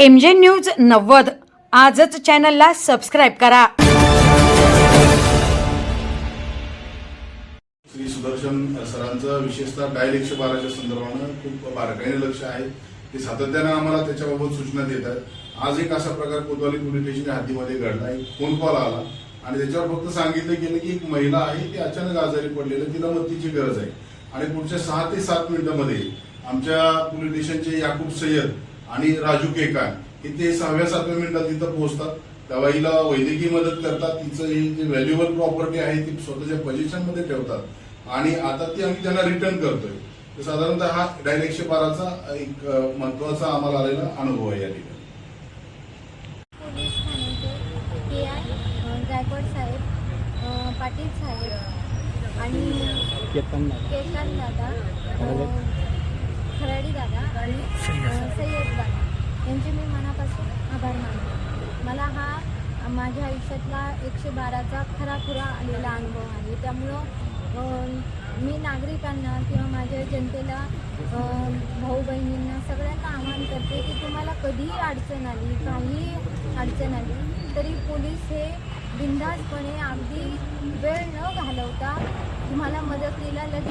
MJ news 90 आजच चॅनलला subscribe करा। श्री सुदर्शन सरांचं विशेषतः डायल 112च्या संदर्भानं खूप बारकाईने लक्ष आहे। ते सातत्याने आम्हाला त्याच्याबाबत सूचना देतात। आज एक असा प्रकार कोतवाली पोलीस स्टेशनच्या हद्दीमध्ये घडला। एक फोन कॉल आला आणि त्याच्यावर फक्त सांगितलं गेलं की एक महिला आहे ती अचानक आजारी पडलेली, तिला मदतीची गरज आहे आणि पुढच्या 6 ते 7 मिनिटांमध्ये आमच्या पोलीस स्टेशनचे याकूब सय्यद आणि राजू केकान इथे 6व्या-7व्या मिनिटात तिथं पोहोचतात। त्या बाईला वैद्यकीय मदत करतात। तिचं जे व्हॅल्युएबल प्रॉपर्टी आहे ती स्वतःच्या पोझिशन मध्ये ठेवतात आणि आता ती आम्ही त्यांना रिटर्न करतोय। तर साधारणतः हा डायल 112चा एक महत्वाचा आम्हाला आलेला अनुभव आहे या ठिकाणी। पोलीस ठाण्याचे PI गायकवाड साहेब, पाटील साहेब आणि केतन दादा, खराडी दादा आणि सय्यद दादा यांचे मी मनापासून आभार मानते। मला हा माझ्या आयुष्यातला 112चा खराखुरा आलेला अनुभव आहे। त्यामुळं मी नागरिकांना किंवा माझ्या जनतेला, भाऊ बहिणींना सगळ्यांना आवाहन करते की तुम्हाला कधीही अडचण आली, काही अडचण आली तरी पोलीस हे बिनधास्तपणे अगदी वेळ न घालवता तुम्हाला मदतीला लगेच